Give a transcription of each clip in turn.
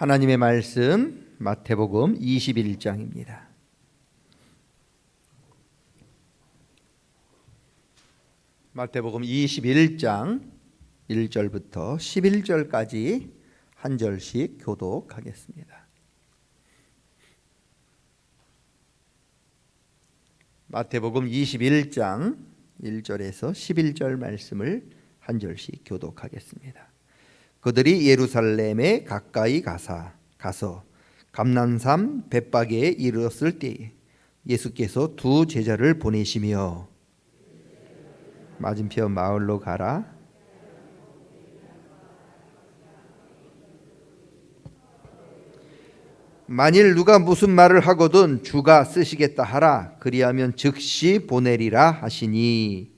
하나님의 말씀 마태복음 21장입니다. 마태복음 21장 1절부터 11절까지 한 절씩 교독하겠습니다. 마태복음 21장 1절에서 11절 말씀을 한 절씩 교독하겠습니다. 그들이 예루살렘에 가까이 가서 감난산 벳바게에 이르렀을 때에 예수께서 두 제자를 보내시며 맞은편 마을로 가라. 만일 누가 무슨 말을 하거든 주가 쓰시겠다 하라. 그리하면 즉시 보내리라 하시니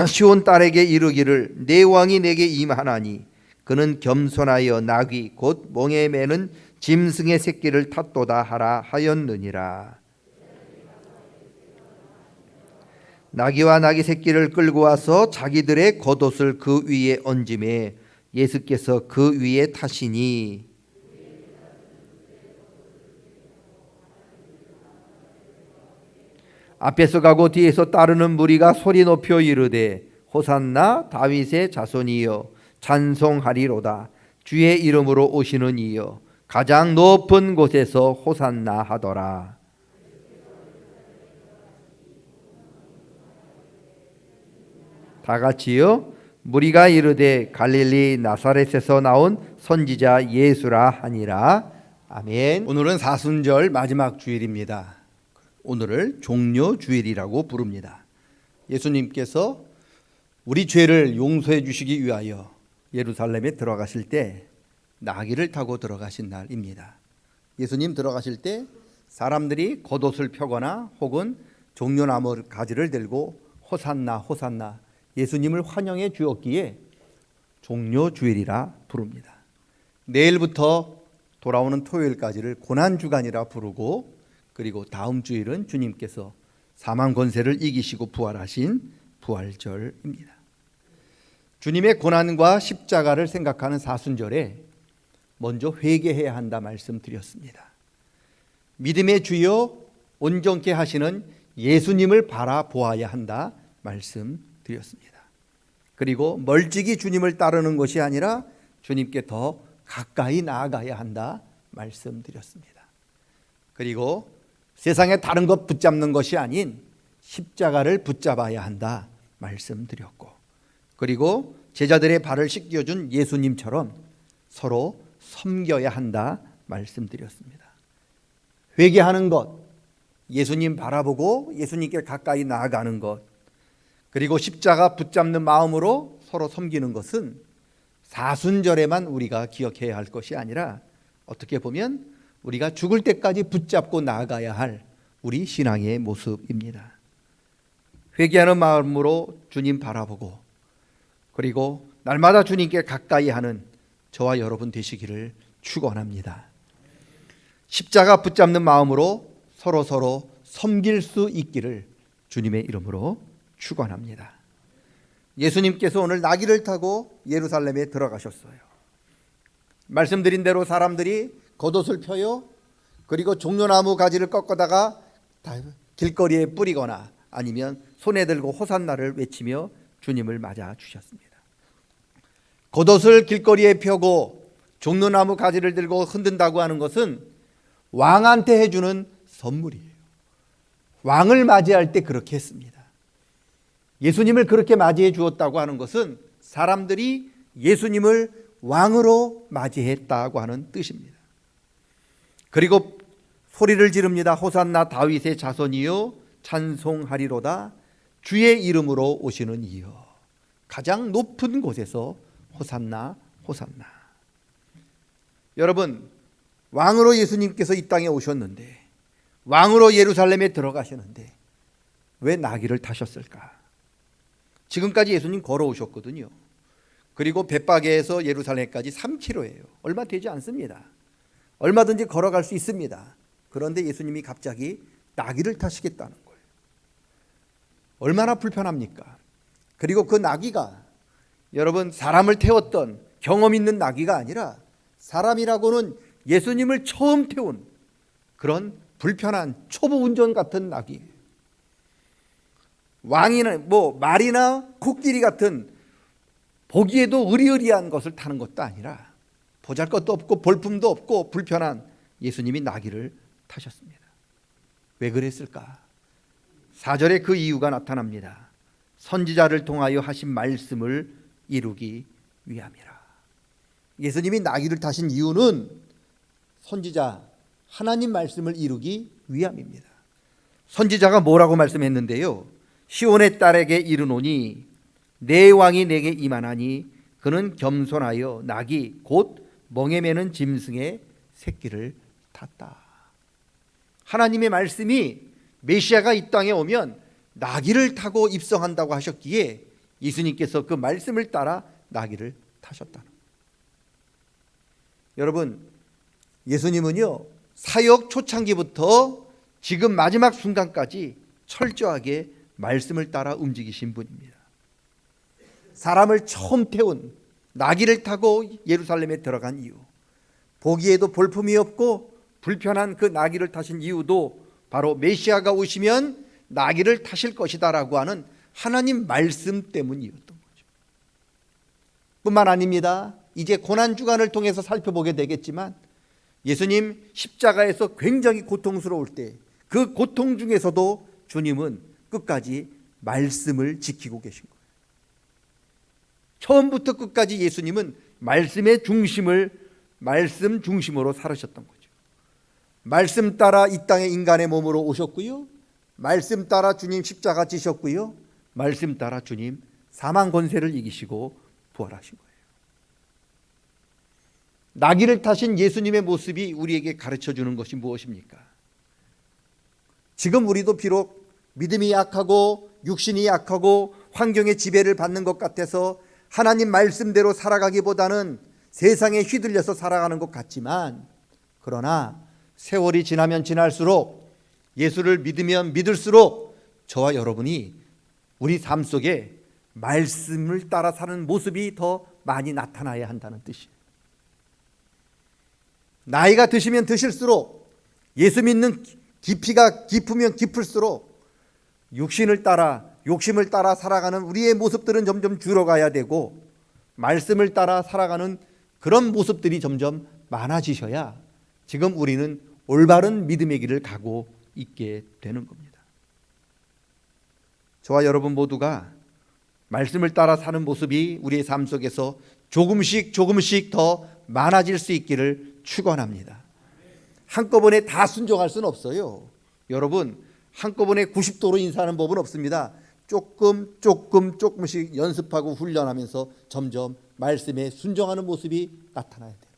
시온 딸에게 이르기를 내 왕이 내게 임하나니 그는 겸손하여 나귀 곧 몽에 매는 짐승의 새끼를 탔도다 하라 하였느니라. 나귀와 나귀 새끼를 끌고 와서 자기들의 겉옷을 그 위에 얹음에 예수께서 그 위에 타시니 앞에서 가고 뒤에서 따르는 무리가 소리 높여 이르되 호산나 다윗의 자손이여 찬송하리로다. 주의 이름으로 오시는 이여 가장 높은 곳에서 호산나 하더라. 다 같이요. 무리가 이르되 갈릴리 나사렛에서 나온 선지자 예수라 하니라. 아멘. 오늘은 사순절 마지막 주일입니다. 오늘을 종려 주일이라고 부릅니다. 예수님께서 우리 죄를 용서해 주시기 위하여 예루살렘에 들어가실 때 나귀를 타고 들어가신 날입니다. 예수님 들어가실 때 사람들이 겉옷을 펴거나 혹은 종려나무 가지를 들고 호산나 호산나 예수님을 환영해 주었기에 종려 주일이라 부릅니다. 내일부터 돌아오는 토요일까지를 고난주간이라 부르고 그리고 다음 주일은 주님께서 사망 권세를 이기시고 부활하신 부활절입니다. 주님의 고난과 십자가를 생각하는 사순절에 먼저 회개해야 한다 말씀드렸습니다. 믿음의 주여 온전케 하시는 예수님을 바라보아야 한다 말씀드렸습니다. 그리고 멀찍이 주님을 따르는 것이 아니라 주님께 더 가까이 나아가야 한다 말씀드렸습니다. 그리고 세상에 다른 것 붙잡는 것이 아닌 십자가를 붙잡아야 한다 말씀드렸고 그리고 제자들의 발을 씻겨준 예수님처럼 서로 섬겨야 한다 말씀드렸습니다. 회개하는 것, 예수님 바라보고 예수님께 가까이 나아가는 것 그리고 십자가 붙잡는 마음으로 서로 섬기는 것은 사순절에만 우리가 기억해야 할 것이 아니라 어떻게 보면 우리가 죽을 때까지 붙잡고 나아가야 할 우리 신앙의 모습입니다. 회개하는 마음으로 주님 바라보고 그리고 날마다 주님께 가까이 하는 저와 여러분 되시기를 축원합니다. 십자가 붙잡는 마음으로 서로 섬길 수 있기를 주님의 이름으로 축원합니다. 예수님께서 오늘 나귀를 타고 예루살렘에 들어가셨어요. 말씀드린 대로 사람들이 겉옷을 펴요. 그리고 종려나무 가지를 꺾어다가 길거리에 뿌리거나 아니면 손에 들고 호산나를 외치며 주님을 맞아 주셨습니다. 겉옷을 길거리에 펴고 종려나무 가지를 들고 흔든다고 하는 것은 왕한테 해주는 선물이에요. 왕을 맞이할 때 그렇게 했습니다. 예수님을 그렇게 맞이해 주었다고 하는 것은 사람들이 예수님을 왕으로 맞이했다고 하는 뜻입니다. 그리고 소리를 지릅니다. 호산나 다윗의 자손이요 찬송하리로다. 주의 이름으로 오시는 이여 가장 높은 곳에서 호산나 호산나. 여러분, 왕으로 예수님께서 이 땅에 오셨는데 왕으로 예루살렘에 들어가시는데 왜 나귀를 타셨을까? 지금까지 예수님 걸어오셨거든요. 그리고 벳바게에서 예루살렘까지 3km예요. 얼마 되지 않습니다. 얼마든지 걸어갈 수 있습니다. 그런데 예수님이 갑자기 나귀를 타시겠다는 거예요. 얼마나 불편합니까? 그리고 그 나귀가 여러분, 사람을 태웠던 경험 있는 나귀가 아니라 사람이라고는 예수님을 처음 태운 그런 불편한 초보 운전 같은 나귀. 왕이나 말이나 코끼리 같은 보기에도 으리으리한 것을 타는 것도 아니라 보잘것도 없고 볼품도 없고 불편한 예수님이 나귀를 타셨습니다. 왜 그랬을까? 4절에 그 이유가 나타납니다. 선지자를 통하여 하신 말씀을 이루기 위함이라. 예수님이 나귀를 타신 이유는 선지자 하나님 말씀을 이루기 위함입니다. 선지자가 뭐라고 말씀했는데요? 시온의 딸에게 이르노니 내 왕이 내게 임하나니 그는 겸손하여 나귀 곧 멍에 매는 짐승의 새끼를 탔다. 하나님의 말씀이 메시아가 이 땅에 오면 나귀를 타고 입성한다고 하셨기에 예수님께서 그 말씀을 따라 나귀를 타셨다. 여러분, 예수님은요 사역 초창기부터 지금 마지막 순간까지 철저하게 말씀을 따라 움직이신 분입니다. 사람을 처음 태운 나귀를 타고 예루살렘에 들어간 이유, 보기에도 볼품이 없고 불편한 그 나귀를 타신 이유도 바로 메시아가 오시면 나귀를 타실 것이다라고 하는 하나님 말씀 때문이었던 거죠. 뿐만 아닙니다. 이제 고난주간을 통해서 살펴보게 되겠지만 예수님 십자가에서 굉장히 고통스러울 때 그 고통 중에서도 주님은 끝까지 말씀을 지키고 계신 거예요. 처음부터 끝까지 예수님은 말씀의 중심을 말씀 중심으로 살으셨던 거죠. 말씀 따라 이 땅에 인간의 몸으로 오셨고요, 말씀 따라 주님 십자가 지셨고요, 말씀 따라 주님 사망 권세를 이기시고 부활하신 거예요. 나귀를 타신 예수님의 모습이 우리에게 가르쳐 주는 것이 무엇입니까? 지금 우리도 비록 믿음이 약하고 육신이 약하고 환경의 지배를 받는 것 같아서 하나님 말씀대로 살아가기보다는 세상에 휘둘려서 살아가는 것 같지만, 그러나 세월이 지나면 지날수록 예수를 믿으면 믿을수록 저와 여러분이 우리 삶 속에 말씀을 따라 사는 모습이 더 많이 나타나야 한다는 뜻이에요. 나이가 드시면 드실수록 예수 믿는 깊이가 깊으면 깊을수록 욕심을 따라 살아가는 우리의 모습들은 점점 줄어가야 되고 말씀을 따라 살아가는 그런 모습들이 점점 많아지셔야 지금 우리는 올바른 믿음의 길을 가고 있게 되는 겁니다. 저와 여러분 모두가 말씀을 따라 사는 모습이 우리의 삶 속에서 조금씩 더 많아질 수 있기를 축원합니다. 한꺼번에 다 순종할 수는 없어요. 여러분, 한꺼번에 90도로 인사하는 법은 없습니다. 조금씩 연습하고 훈련하면서 점점 말씀에 순종하는 모습이 나타나야 돼요.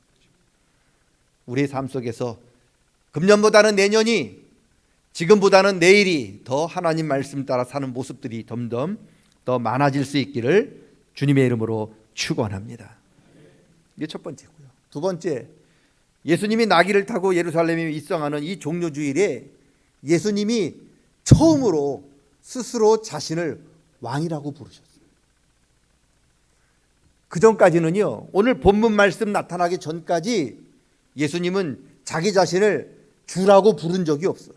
우리의 삶 속에서 금년보다는 내년이, 지금보다는 내일이 더 하나님 말씀 따라 사는 모습들이 점점 더 많아질 수 있기를 주님의 이름으로 축원합니다. 이게 첫 번째고요. 두 번째, 예수님이 나귀를 타고 예루살렘에 입성하는 이 종료주일에 예수님이 처음으로 스스로 자신을 왕이라고 부르셨어요. 그 전까지는요, 오늘 본문 말씀 나타나기 전까지 예수님은 자기 자신을 주라고 부른 적이 없어요.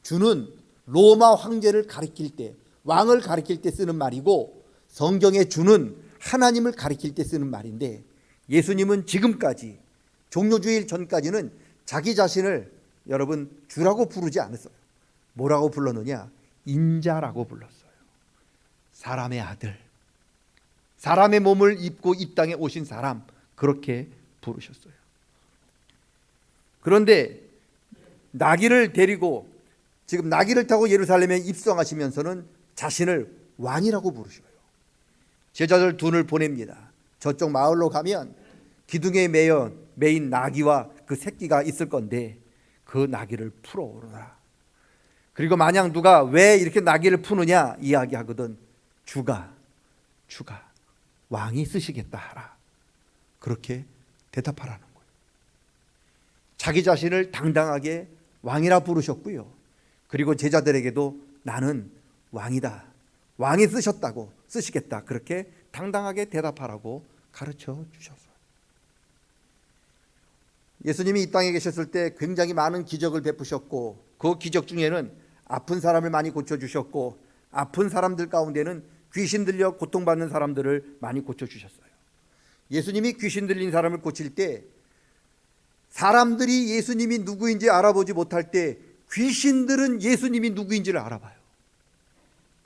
주는 로마 황제를 가리킬 때, 왕을 가리킬 때 쓰는 말이고, 성경의 주는 하나님을 가리킬 때 쓰는 말인데, 예수님은 지금까지 종료주일 전까지는 자기 자신을 여러분 주라고 부르지 않았어요. 뭐라고 불렀느냐? 인자라고 불렀어요. 사람의 아들, 사람의 몸을 입고 이 땅에 오신 사람, 그렇게 부르셨어요. 그런데 나귀를 데리고 지금 나귀를 타고 예루살렘에 입성하시면서는 자신을 왕이라고 부르셔요. 제자들 둘을 보냅니다. 저쪽 마을로 가면 기둥에 매인 나귀와 그 새끼가 있을 건데 그 나귀를 풀어오라. 그리고 만약 누가 왜 이렇게 나귀를 푸느냐 이야기하거든, 주가 왕이 쓰시겠다 하라. 그렇게 대답하라는 거예요. 자기 자신을 당당하게 왕이라 부르셨고요. 그리고 제자들에게도 나는 왕이다, 왕이 쓰시겠다, 그렇게 당당하게 대답하라고 가르쳐 주셨어요. 예수님이 이 땅에 계셨을 때 굉장히 많은 기적을 베푸셨고 그 기적 중에는 아픈 사람을 많이 고쳐주셨고 아픈 사람들 가운데는 귀신 들려 고통받는 사람들을 많이 고쳐주셨어요. 예수님이 귀신 들린 사람을 고칠 때 사람들이 예수님이 누구인지 알아보지 못할 때 귀신들은 예수님이 누구인지를 알아봐요.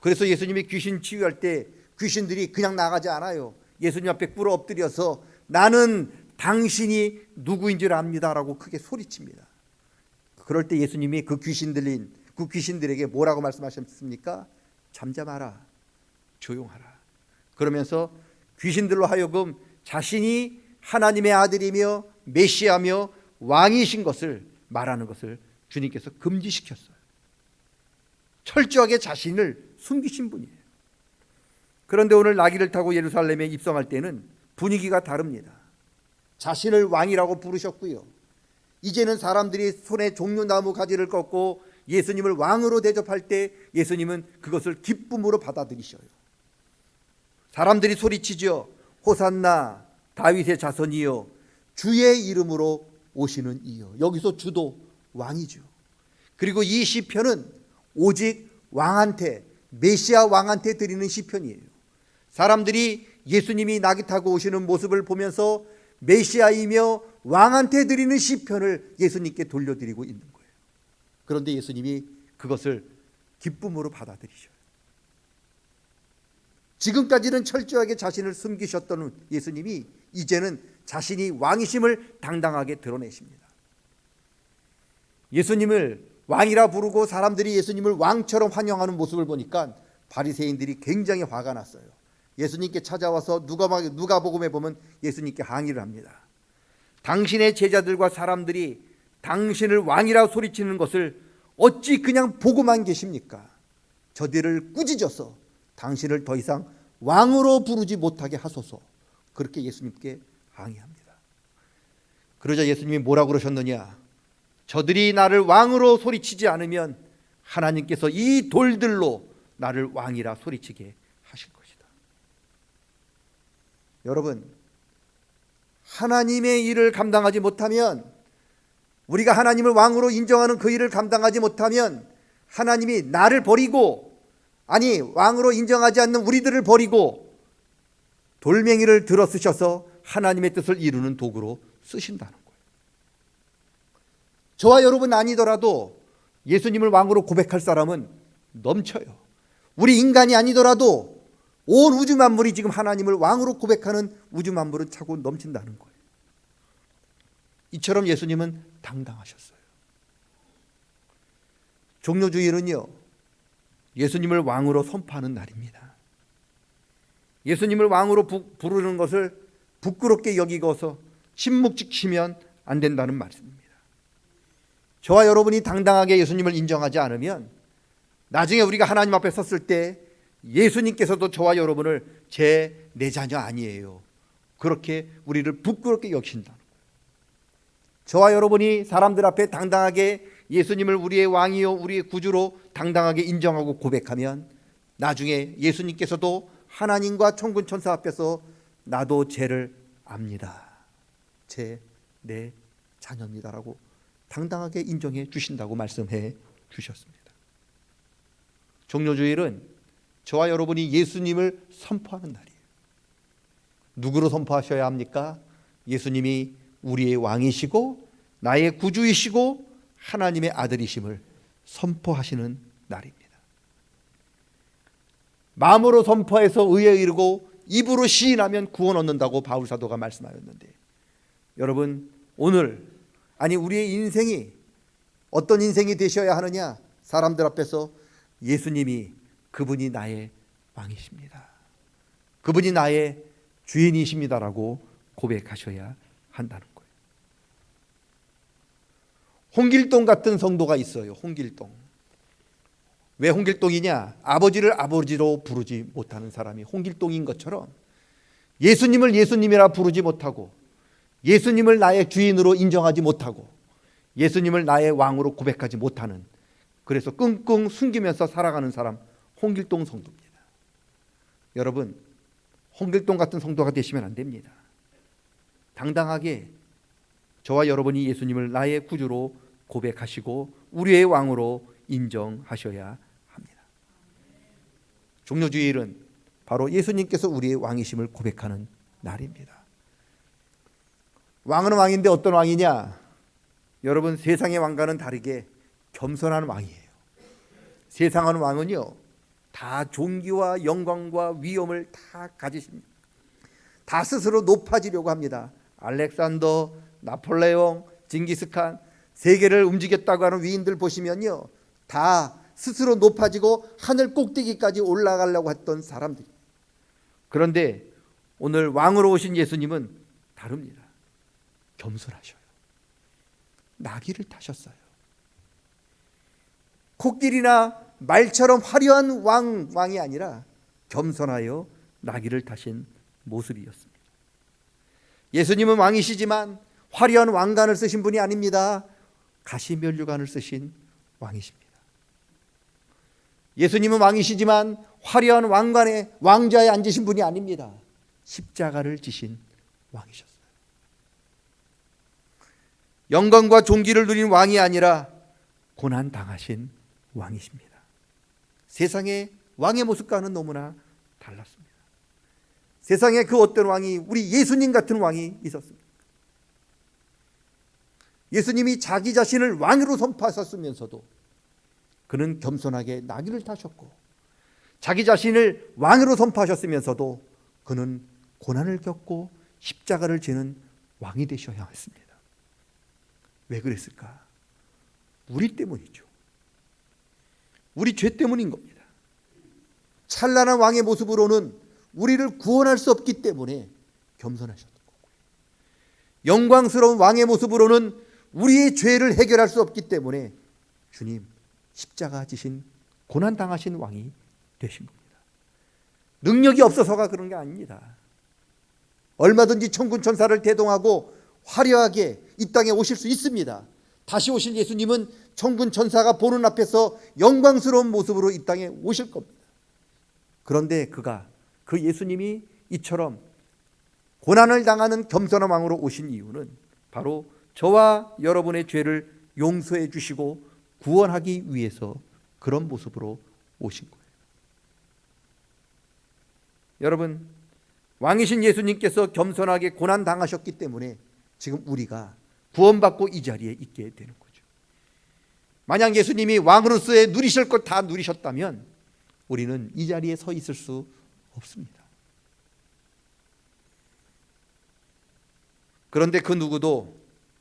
그래서 예수님이 귀신 치유할 때 귀신들이 그냥 나가지 않아요. 예수님 앞에 꿇어 엎드려서 나는 당신이 누구인지를 압니다라고 크게 소리칩니다. 그럴 때 예수님이 그 귀신 들린 그 귀신들에게 뭐라고 말씀하셨습니까? 잠잠하라, 조용하라. 그러면서 귀신들로 하여금 자신이 하나님의 아들이며 메시아며 왕이신 것을 말하는 것을 주님께서 금지시켰어요. 철저하게 자신을 숨기신 분이에요. 그런데 오늘 나귀를 타고 예루살렘에 입성할 때는 분위기가 다릅니다. 자신을 왕이라고 부르셨고요. 이제는 사람들이 손에 종려나무 가지를 꺾고 예수님을 왕으로 대접할 때 예수님은 그것을 기쁨으로 받아들이셔요. 사람들이 소리치죠. 호산나 다윗의 자손이여 주의 이름으로 오시는 이여. 여기서 주도 왕이죠. 그리고 이 시편은 오직 왕한테 메시아 왕한테 드리는 시편이에요. 사람들이 예수님이 나귀 타고 오시는 모습을 보면서 메시아이며 왕한테 드리는 시편을 예수님께 돌려드리고 있는 거예요. 그런데 예수님이 그것을 기쁨으로 받아들이셔요. 지금까지는 철저하게 자신을 숨기셨던 예수님이 이제는 자신이 왕이심을 당당하게 드러내십니다. 예수님을 왕이라 부르고 사람들이 예수님을 왕처럼 환영하는 모습을 보니까 바리새인들이 굉장히 화가 났어요. 예수님께 찾아와서 누가복음에 보면 예수님께 항의를 합니다. 당신의 제자들과 사람들이 당신을 왕이라 소리치는 것을 어찌 그냥 보고만 계십니까? 저들을 꾸짖어서 당신을 더 이상 왕으로 부르지 못하게 하소서. 그렇게 예수님께 항의합니다. 그러자 예수님이 뭐라고 그러셨느냐? 저들이 나를 왕으로 소리치지 않으면 하나님께서 이 돌들로 나를 왕이라 소리치게 하실 것이다. 여러분, 하나님의 일을 감당하지 못하면, 우리가 하나님을 왕으로 인정하는 그 일을 감당하지 못하면 하나님이 나를 버리고, 아니 왕으로 인정하지 않는 우리들을 버리고 돌멩이를 들어 쓰셔서 하나님의 뜻을 이루는 도구로 쓰신다는 거예요. 저와 여러분 아니더라도 예수님을 왕으로 고백할 사람은 넘쳐요. 우리 인간이 아니더라도 온 우주 만물이 지금 하나님을 왕으로 고백하는 우주 만물은 차고 넘친다는 거예요. 이처럼 예수님은 당당하셨어요. 종료주일은요, 예수님을 왕으로 선포하는 날입니다. 예수님을 왕으로 부르는 것을 부끄럽게 여기고서 침묵지키면 안 된다는 말씀입니다. 저와 여러분이 당당하게 예수님을 인정하지 않으면 나중에 우리가 하나님 앞에 섰을 때 예수님께서도 저와 여러분을 내 자녀 아니에요, 그렇게 우리를 부끄럽게 여기신다는 거예요. 저와 여러분이 사람들 앞에 당당하게 예수님을 우리의 왕이요 우리의 구주로 당당하게 인정하고 고백하면 나중에 예수님께서도 하나님과 천군 천사 앞에서 나도 쟤를 압니다, 내 자녀입니다라고 당당하게 인정해 주신다고 말씀해 주셨습니다. 종료주일은 저와 여러분이 예수님을 선포하는 날이에요. 누구로 선포하셔야 합니까? 예수님이 우리의 왕이시고 나의 구주이시고 하나님의 아들이심을 선포하시는 날입니다. 마음으로 선포해서 의에 이르고 입으로 시인하면 구원 얻는다고 바울 사도가 말씀하였는데, 여러분 오늘, 아니 우리의 인생이 어떤 인생이 되셔야 하느냐? 사람들 앞에서 예수님이 그분이 나의 왕이십니다, 그분이 나의 주인이십니다라고 고백하셔야 한다는 거예요. 홍길동 같은 성도가 있어요. 홍길동. 왜 홍길동이냐? 아버지를 아버지로 부르지 못하는 사람이 홍길동인 것처럼 예수님을 예수님이라 부르지 못하고 예수님을 나의 주인으로 인정하지 못하고 예수님을 나의 왕으로 고백하지 못하는, 그래서 끙끙 숨기면서 살아가는 사람, 홍길동 성도입니다. 여러분, 홍길동 같은 성도가 되시면 안 됩니다. 당당하게 저와 여러분이 예수님을 나의 구주로 고백하시고 우리의 왕으로 인정하셔야 합니다. 종료주일은 바로 예수님께서 우리의 왕이심을 고백하는 날입니다. 왕은 왕인데 어떤 왕이냐? 여러분, 세상의 왕과는 다르게 겸손한 왕이에요. 세상의 왕은요, 다 존귀와 영광과 위엄을 다 가지십니다. 다 스스로 높아지려고 합니다. 알렉산더, 나폴레옹, 징기스칸, 세계를 움직였다고 하는 위인들 보시면요, 다 스스로 높아지고 하늘 꼭대기까지 올라가려고 했던 사람들이. 그런데 오늘 왕으로 오신 예수님은 다릅니다. 겸손하셔요. 나귀를 타셨어요. 코끼리나 말처럼 화려한 왕이 아니라 겸손하여 나귀를 타신 모습이었습니다. 예수님은 왕이시지만 화려한 왕관을 쓰신 분이 아닙니다. 가시면류관을 쓰신 왕이십니다. 예수님은 왕이시지만 화려한 왕관에 왕좌에 앉으신 분이 아닙니다. 십자가를 지신 왕이셨어요. 영광과 존귀를 누린 왕이 아니라 고난 당하신 왕이십니다. 세상의 왕의 모습과는 너무나 달랐습니다. 세상에 그 어떤 왕이 우리 예수님 같은 왕이 있었습니다. 예수님이 자기 자신을 왕으로 선포하셨으면서도 그는 겸손하게 나귀를 타셨고, 자기 자신을 왕으로 선포하셨으면서도 그는 고난을 겪고 십자가를 지는 왕이 되셔야 했습니다. 왜 그랬을까? 우리 때문이죠. 우리 죄 때문인 겁니다. 찬란한 왕의 모습으로는 우리를 구원할 수 없기 때문에 겸손하셨던 거고요. 영광스러운 왕의 모습으로는 우리의 죄를 해결할 수 없기 때문에 주님 십자가 지신 고난 당하신 왕이 되신 겁니다. 능력이 없어서가 그런 게 아닙니다. 얼마든지 천군 천사를 대동하고 화려하게 이 땅에 오실 수 있습니다. 다시 오실 예수님은 천군 천사가 보는 앞에서 영광스러운 모습으로 이 땅에 오실 겁니다. 그런데 그 예수님이 이처럼 고난을 당하는 겸손한 왕으로 오신 이유는 바로 저와 여러분의 죄를 용서해 주시고 구원하기 위해서 그런 모습으로 오신 거예요. 여러분, 왕이신 예수님께서 겸손하게 고난 당하셨기 때문에 지금 우리가 구원받고 이 자리에 있게 되는 거죠. 만약 예수님이 왕으로서의 누리실 것 다 누리셨다면 우리는 이 자리에 서 있을 수 없습니다. 그런데 그 누구도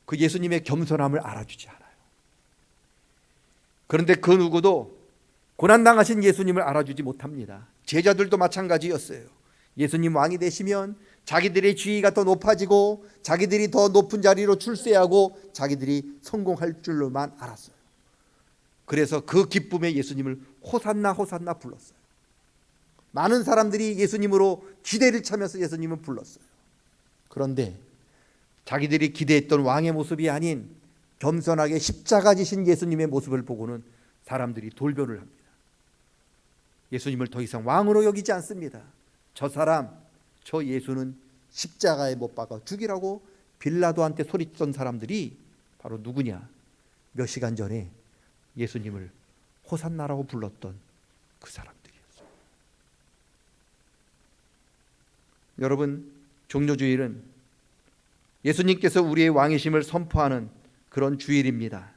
그 예수님의 겸손함을 알아주지 않아요. 그런데 그 누구도 고난당하신 예수님을 알아주지 못합니다. 제자들도 마찬가지였어요. 예수님 왕이 되시면 자기들의 지위가 더 높아지고 자기들이 더 높은 자리로 출세하고 자기들이 성공할 줄로만 알았어요. 그래서 그 기쁨에 예수님을 호산나 호산나 불렀어요. 많은 사람들이 예수님으로 기대를 차면서 예수님을 불렀어요. 그런데 자기들이 기대했던 왕의 모습이 아닌 겸손하게 십자가 지신 예수님의 모습을 보고는 사람들이 돌변을 합니다. 예수님을 더 이상 왕으로 여기지 않습니다. 저 예수는 십자가에 못 박아 죽이라고 빌라도한테 소리쳤던 사람들이 바로 누구냐? 몇 시간 전에 예수님을 호산나라고 불렀던 그 사람들이었어요. 여러분, 종료주일은 예수님께서 우리의 왕이심을 선포하는 그런 주일입니다.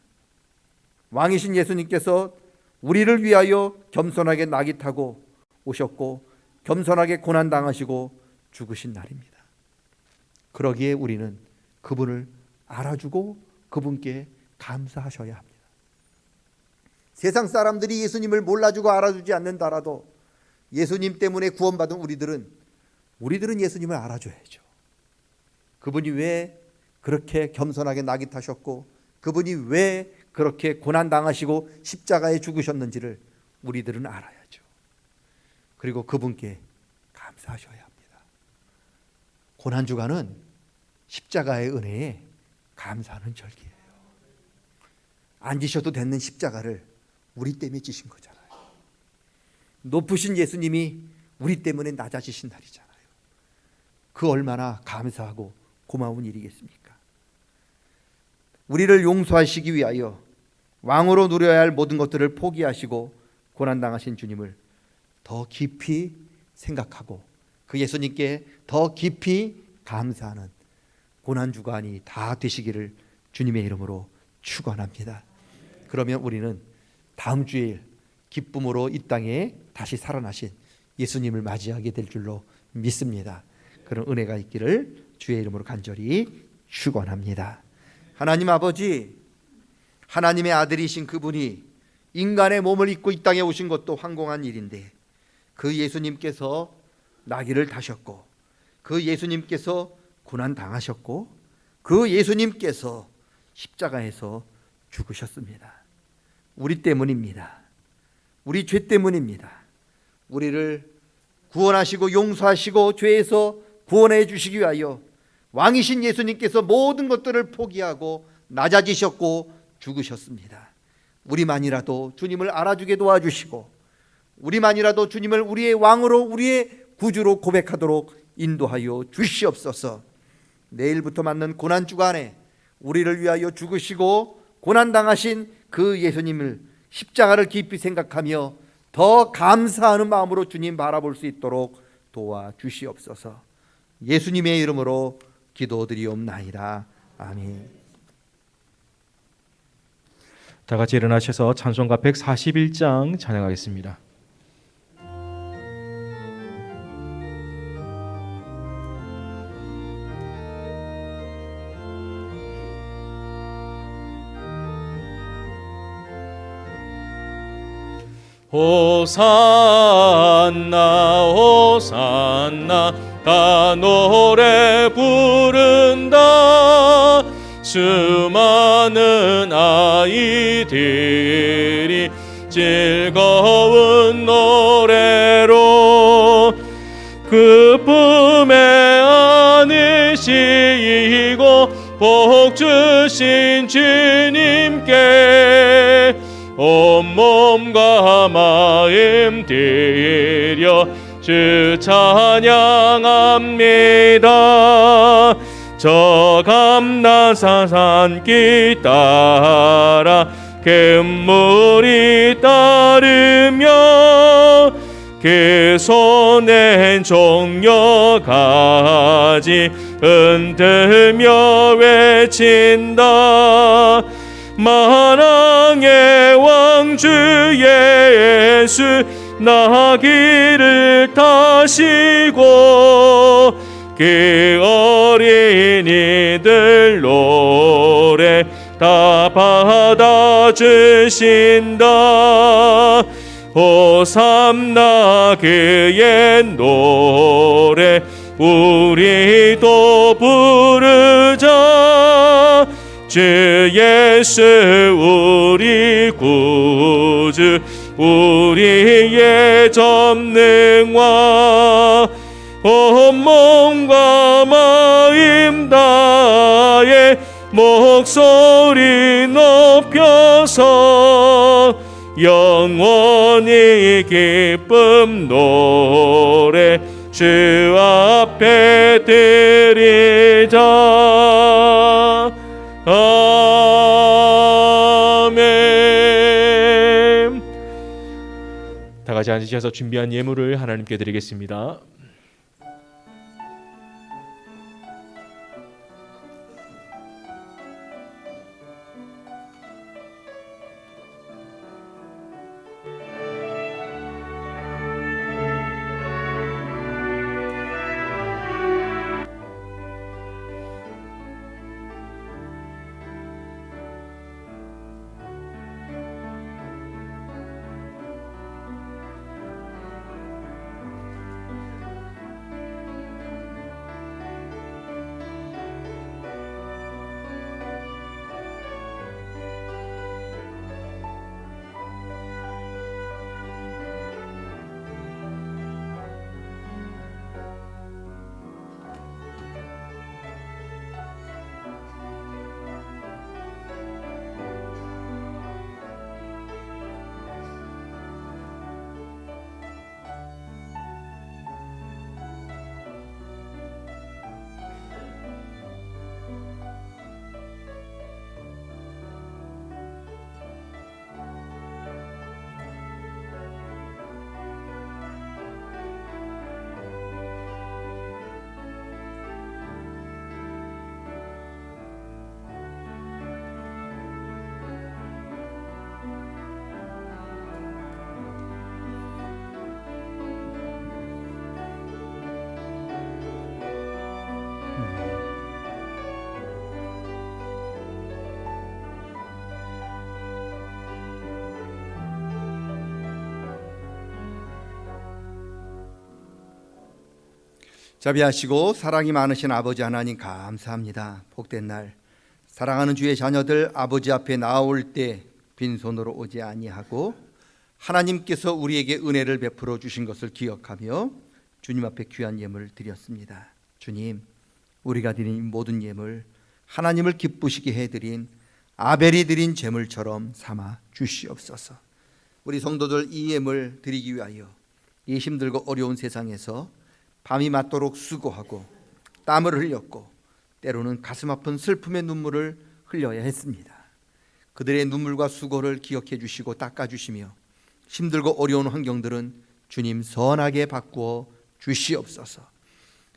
왕이신 예수님께서 우리를 위하여 겸손하게 나귀 타고 오셨고 겸손하게 고난 당하시고 죽으신 날입니다. 그러기에 우리는 그분을 알아주고 그분께 감사하셔야 합니다. 세상 사람들이 예수님을 몰라주고 알아주지 않는다라도 예수님 때문에 구원받은 우리들은 예수님을 알아줘야죠. 그분이 왜 그렇게 겸손하게 나귀 타셨고 그분이 왜 그렇게 고난 당하시고 십자가에 죽으셨는지를 우리들은 알아야죠. 그리고 그분께 감사하셔야 합니다. 고난주간은 십자가의 은혜에 감사하는 절기예요. 안 지셔도 되는 십자가를 우리 때문에 지신 거잖아요. 높으신 예수님이 우리 때문에 낮아지신 날이잖아요. 그 얼마나 감사하고 고마운 일이겠습니까? 우리를 용서하시기 위하여 왕으로 누려야 할 모든 것들을 포기하시고 고난당하신 주님을 더 깊이 생각하고 그 예수님께 더 깊이 감사하는 고난주간이 다 되시기를 주님의 이름으로 축원합니다. 그러면 우리는 다음 주일 기쁨으로 이 땅에 다시 살아나신 예수님을 맞이하게 될 줄로 믿습니다. 그런 은혜가 있기를 주의 이름으로 간절히 축원합니다. 하나님 아버지, 하나님의 아들이신 그분이 인간의 몸을 입고 이 땅에 오신 것도 황공한 일인데 그 예수님께서 나귀를 타셨고 그 예수님께서 고난 당하셨고 그 예수님께서 십자가에서 죽으셨습니다. 우리 때문입니다. 우리 죄 때문입니다. 우리를 구원하시고 용서하시고 죄에서 구원해 주시기 위하여 왕이신 예수님께서 모든 것들을 포기하고 낮아지셨고 죽으셨습니다. 우리만이라도 주님을 알아주게 도와주시고 우리만이라도 주님을 우리의 왕으로 우리의 구주로 고백하도록 인도하여 주시옵소서. 내일부터 맞는 고난주간에 우리를 위하여 죽으시고 고난당하신 그 예수님을 십자가를 깊이 생각하며 더 감사하는 마음으로 주님 바라볼 수 있도록 도와주시옵소서. 예수님의 이름으로 기도드리옵나이다. 아멘. 다 같이 일어나셔서 찬송가 141장 찬양하겠습니다. 호산나 호산나 다 노래 부른다. 수많은 아이들이 즐거운 노래로 기쁨에 안으시고 복 주신 주님께 온몸과 마음 들여 주 찬양합니다. 저 감난산 산길 따라 금물이 따르며 그 손엔 종려가지 흔들며 외친다. 만왕의 왕주 예수 나귀를 타시고 그 어린이들 노래 다 받아주신다. 호산나 그의 노래 우리도 부르자. 주 예수 우리 구주 우리의 전능왕 온몸과 마음 다해 목소리 높여서 영원히 기쁨 노래 주 앞에 드리자. 아멘. 다 같이 앉으셔서 준비한 예물을 하나님께 드리겠습니다. 자비하시고 사랑이 많으신 아버지 하나님 감사합니다. 복된 날 사랑하는 주의 자녀들 아버지 앞에 나올 때 빈손으로 오지 아니하고 하나님께서 우리에게 은혜를 베풀어 주신 것을 기억하며 주님 앞에 귀한 예물을 드렸습니다. 주님, 우리가 드린 모든 예물 하나님을 기쁘시게 해드린 아벨이 드린 제물처럼 삼아 주시옵소서. 우리 성도들 이 예물 드리기 위하여 이 힘들고 어려운 세상에서 밤이 맞도록 수고하고 땀을 흘렸고 때로는 가슴 아픈 슬픔의 눈물을 흘려야 했습니다. 그들의 눈물과 수고를 기억해 주시고 닦아 주시며 힘들고 어려운 환경들은 주님 선하게 바꾸어 주시옵소서.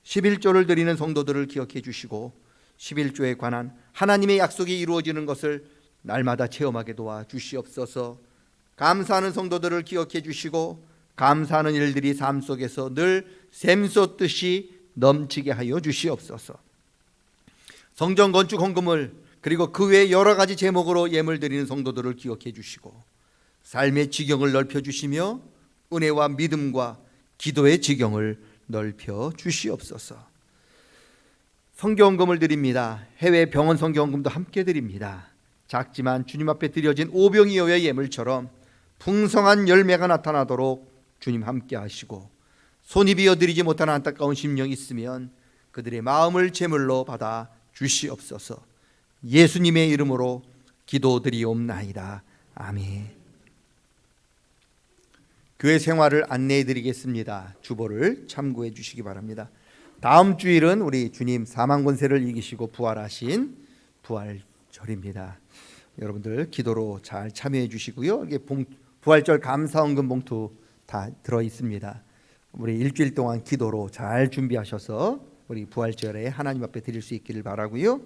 11조를 드리는 성도들을 기억해 주시고 11조에 관한 하나님의 약속이 이루어지는 것을 날마다 체험하게 도와 주시옵소서. 감사하는 성도들을 기억해 주시고 감사하는 일들이 삶 속에서 늘 샘솟듯이 넘치게 하여 주시옵소서. 성전 건축 헌금을 그리고 그 외 여러 가지 제목으로 예물 드리는 성도들을 기억해 주시고 삶의 지경을 넓혀 주시며 은혜와 믿음과 기도의 지경을 넓혀 주시옵소서. 성경헌금을 드립니다. 해외 병원 성경헌금도 함께 드립니다. 작지만 주님 앞에 드려진 오병이어의 예물처럼 풍성한 열매가 나타나도록 주님 함께 하시고 손이 비어 드리지 못하는 안타까운 심령이 있으면 그들의 마음을 제물로 받아 주시옵소서. 예수님의 이름으로 기도드리옵나이다. 아멘. 교회 생활을 안내해 드리겠습니다. 주보를 참고해 주시기 바랍니다. 다음 주일은 우리 주님 사망 권세를 이기시고 부활하신 부활절입니다. 여러분들 기도로 잘 참여해 주시고요. 이게 부활절 감사헌금 봉투 다 들어 있습니다. 우리 일주일 동안 기도로 잘 준비하셔서 우리 부활절에 하나님 앞에 드릴 수 있기를 바라고요.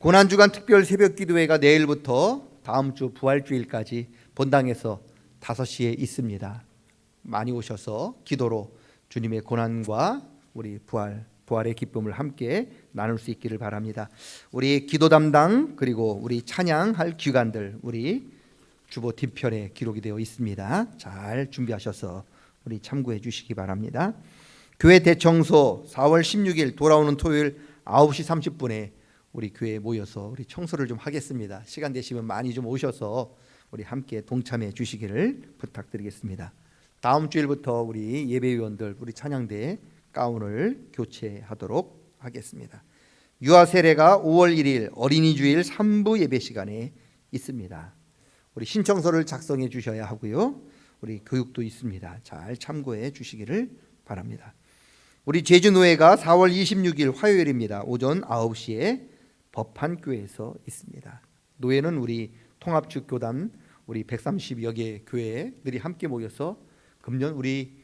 고난주간 특별 새벽 기도회가 내일부터 다음 주 부활주일까지 본당에서 5시에 있습니다. 많이 오셔서 기도로 주님의 고난과 우리 부활의 기쁨을 함께 나눌 수 있기를 바랍니다. 우리 기도 담당 그리고 우리 찬양할 기관들 우리 주보 뒤편에 기록이 되어 있습니다. 잘 준비하셔서 우리 참고해 주시기 바랍니다. 교회 대청소 4월 16일 돌아오는 토요일 9시 30분에 우리 교회에 모여서 우리 청소를 좀 하겠습니다. 시간 되시면 많이 좀 오셔서 우리 함께 동참해 주시기를 부탁드리겠습니다. 다음 주일부터 우리 예배위원들 우리 찬양대 가운을 교체하도록 하겠습니다. 유아 세례가 5월 1일 어린이 주일 3부 예배 시간에 있습니다. 우리 신청서를 작성해 주셔야 하고요. 우리 교육도 있습니다. 잘 참고해 주시기를 바랍니다. 우리 제주노회가 4월 26일 화요일입니다. 오전 9시에 법한교회에서 있습니다. 노회는 우리 통합축 교단 우리 130여 개 교회들이 함께 모여서 금년 우리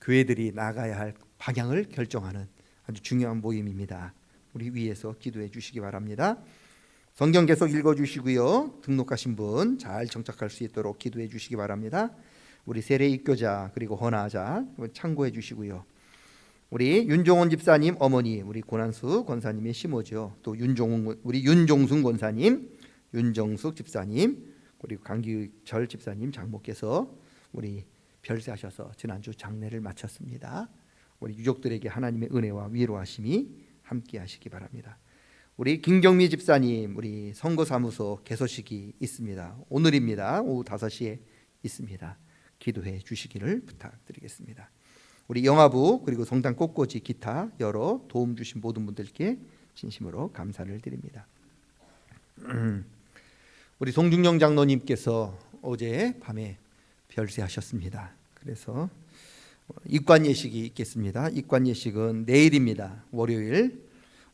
교회들이 나가야 할 방향을 결정하는 아주 중요한 모임입니다. 우리 위에서 기도해 주시기 바랍니다. 성경 계속 읽어주시고요. 등록하신 분 잘 정착할 수 있도록 기도해 주시기 바랍니다. 우리 세례 입교자 그리고 헌화자 참고해 주시고요. 우리 윤종원 집사님 어머니 우리 고난수 권사님의 시모죠. 또 우리 윤종순 권사님, 윤정숙 집사님 그리고 강기철 집사님 장모께서 우리 별세하셔서 지난주 장례를 마쳤습니다. 우리 유족들에게 하나님의 은혜와 위로하심이 함께하시기 바랍니다. 우리 김경미 집사님 우리 선거사무소 개소식이 있습니다. 오늘입니다. 오후 5시에 있습니다. 기도해 주시기를 부탁드리겠습니다. 우리 영화부 그리고 성당 꽃꽂이 기타 여러 도움 주신 모든 분들께 진심으로 감사를 드립니다. 우리 송중영 장로님께서 어제 밤에 별세하셨습니다. 그래서 입관 예식이 있겠습니다. 입관 예식은 내일입니다. 월요일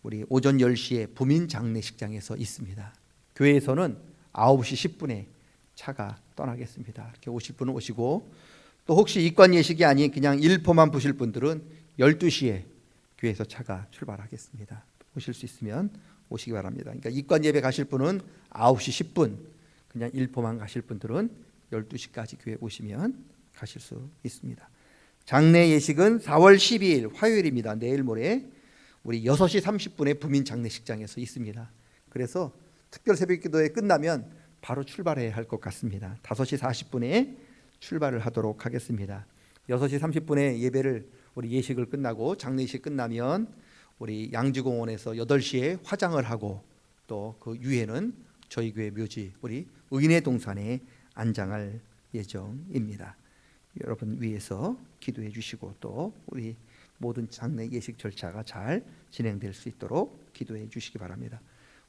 우리 오전 10시에 부민 장례식장에서 있습니다. 교회에서는 9시 10분에 차가 떠나겠습니다. 이렇게 오실 분은 오시고 또 혹시 입관 예식이 아닌 그냥 일포만 보실 분들은 12시에 교회에서 차가 출발하겠습니다. 오실 수 있으면 오시기 바랍니다. 그러니까 입관 예배 가실 분은 9시 10분, 그냥 일포만 가실 분들은 12시까지 교회 오시면 가실 수 있습니다. 장례 예식은 4월 12일 화요일입니다. 내일 모레 우리 6시 30분에 부민 장례식장에서 있습니다. 그래서 특별 새벽기도회 끝나면 바로 출발해야 할 것 같습니다. 5시 40분에 출발을 하도록 하겠습니다. 6시 30분에 예배를 우리 예식을 끝나고 장례식 끝나면 우리 양지공원에서 8시에 화장을 하고 또 그 이후에는 저희 교회 묘지 우리 의인의 동산에 안장할 예정입니다. 여러분 위해서 기도해 주시고 또 우리 모든 장례 예식 절차가 잘 진행될 수 있도록 기도해 주시기 바랍니다.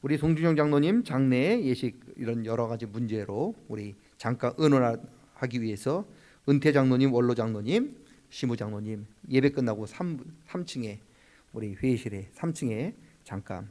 우리 송준영 장로님 장례 예식 이런 여러 가지 문제로 우리 잠깐 의논하기 위해서 은퇴 장로님, 원로 장로님, 시무 장로님 예배 끝나고 3층에 우리 회의실에 3층에 잠깐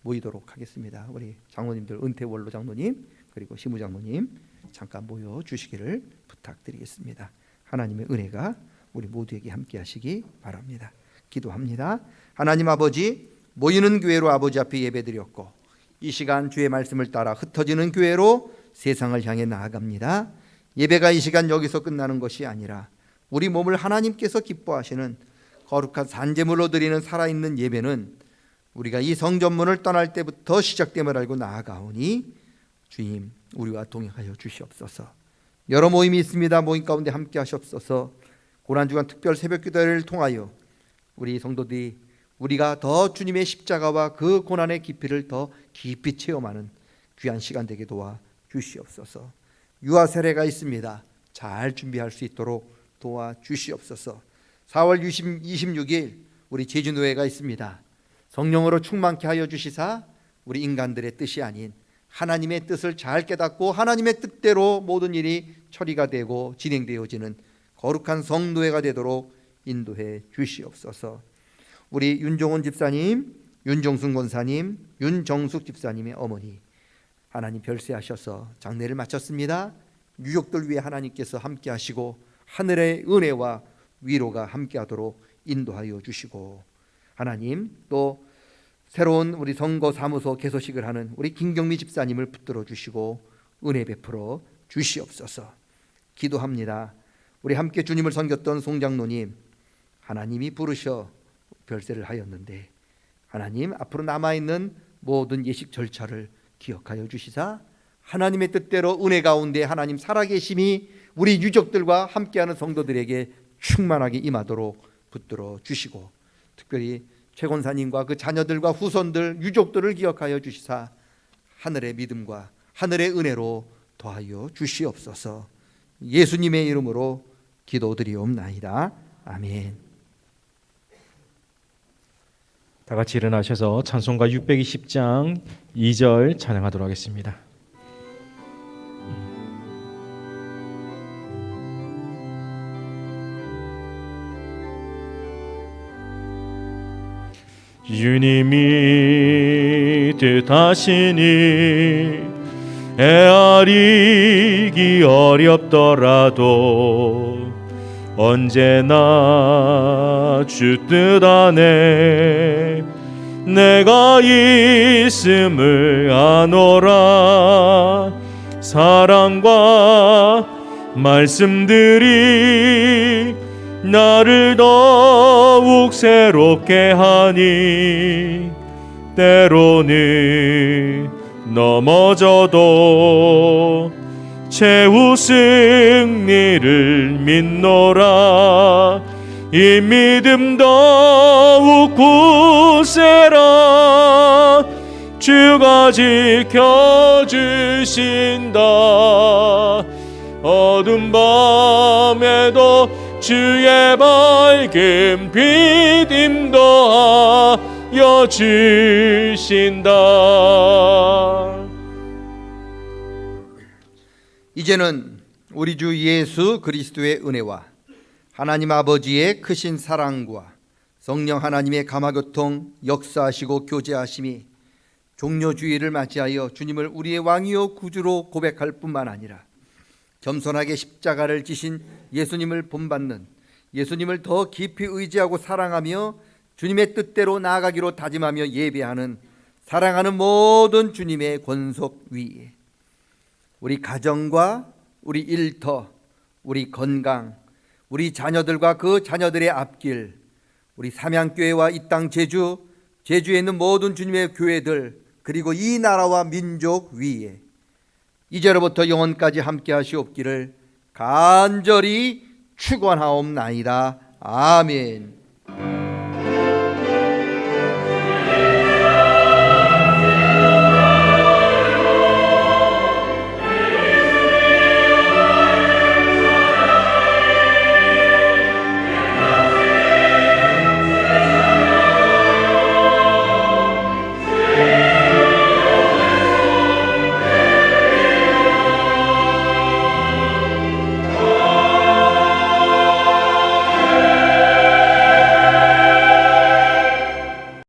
모이도록 하겠습니다. 우리 장로님들 은퇴 원로 장로님 그리고 시무 장로님 잠깐 모여 주시기를 부탁드리겠습니다. 하나님의 은혜가 우리 모두에게 함께 하시기 바랍니다. 기도합니다. 하나님 아버지, 모이는 교회로 아버지 앞에 예배드렸고 이 시간 주의 말씀을 따라 흩어지는 교회로 세상을 향해 나아갑니다. 예배가 이 시간 여기서 끝나는 것이 아니라 우리 몸을 하나님께서 기뻐하시는 거룩한 산제물로 드리는 살아있는 예배는 우리가 이 성전문을 떠날 때부터 시작됨을 알고 나아가오니 주님 우리와 동행하여 주시옵소서. 여러 모임이 있습니다. 모임 가운데 함께 하시옵소서. 고난주간 특별 새벽기도를 통하여 우리 성도들이 우리가 더 주님의 십자가와 그 고난의 깊이를 더 깊이 체험하는 귀한 시간 되게 도와 주시옵소서. 유아 세례가 있습니다. 잘 준비할 수 있도록 도와 주시옵소서. 4월 26일 우리 제주노회가 있습니다. 성령으로 충만케 하여 주시사 우리 인간들의 뜻이 아닌 하나님의 뜻을 잘 깨닫고 하나님의 뜻대로 모든 일이 처리가 되고 진행되어지는 거룩한 성노회가 되도록 인도해 주시옵소서. 우리 윤종원 집사님, 윤정순 권사님, 윤정숙 집사님의 어머니 하나님 별세하셔서 장례를 마쳤습니다. 유족들 위해 하나님께서 함께 하시고 하늘의 은혜와 위로가 함께하도록 인도하여 주시고 하나님 또 새로운 우리 선거사무소 개소식을 하는 우리 김경미 집사님을 붙들어 주시고 은혜 베풀어 주시옵소서. 기도합니다. 우리 함께 주님을 섬겼던 송장로님 하나님이 부르셔 별세를 하였는데 하나님 앞으로 남아있는 모든 예식 절차를 기억하여 주시사 하나님의 뜻대로 은혜 가운데 하나님 살아계심이 우리 유족들과 함께하는 성도들에게 충만하게 임하도록 붙들어 주시고 특별히 최 권사님과 그 자녀들과 후손들 유족들을 기억하여 주시사 하늘의 믿음과 하늘의 은혜로 더하여 주시옵소서. 예수님의 이름으로 기도드리옵나이다. 아멘. 다 같이 일어나셔서 찬송가 620장 2절 찬양하도록 하겠습니다. 주님이 뜻하시니 헤아리기 어렵더라도 언제나 주 뜻 안에 내가 있음을 아노라. 사랑과 말씀들이 나를 더욱 새롭게 하니 때로는 넘어져도 최후 승리를 믿노라. 이 믿음 더욱 굳세라. 주가 지켜주신다. 어두운 밤에도 주의 밝은 빛임 더하여 주신다. 이제는 우리 주 예수 그리스도의 은혜와 하나님 아버지의 크신 사랑과 성령 하나님의 감화교통 역사하시고 교제하심이 종료주의를 맞이하여 주님을 우리의 왕이요 구주로 고백할 뿐만 아니라 겸손하게 십자가를 지신 예수님을 본받는, 예수님을 더 깊이 의지하고 사랑하며 주님의 뜻대로 나아가기로 다짐하며 예배하는 사랑하는 모든 주님의 권속 위에 우리 가정과 우리 일터, 우리 건강, 우리 자녀들과 그 자녀들의 앞길, 우리 삼양교회와 이 땅 제주에 있는 모든 주님의 교회들, 그리고 이 나라와 민족 위에 이제로부터 영원까지 함께 하시옵기를 간절히 축원하옵나이다. 아멘.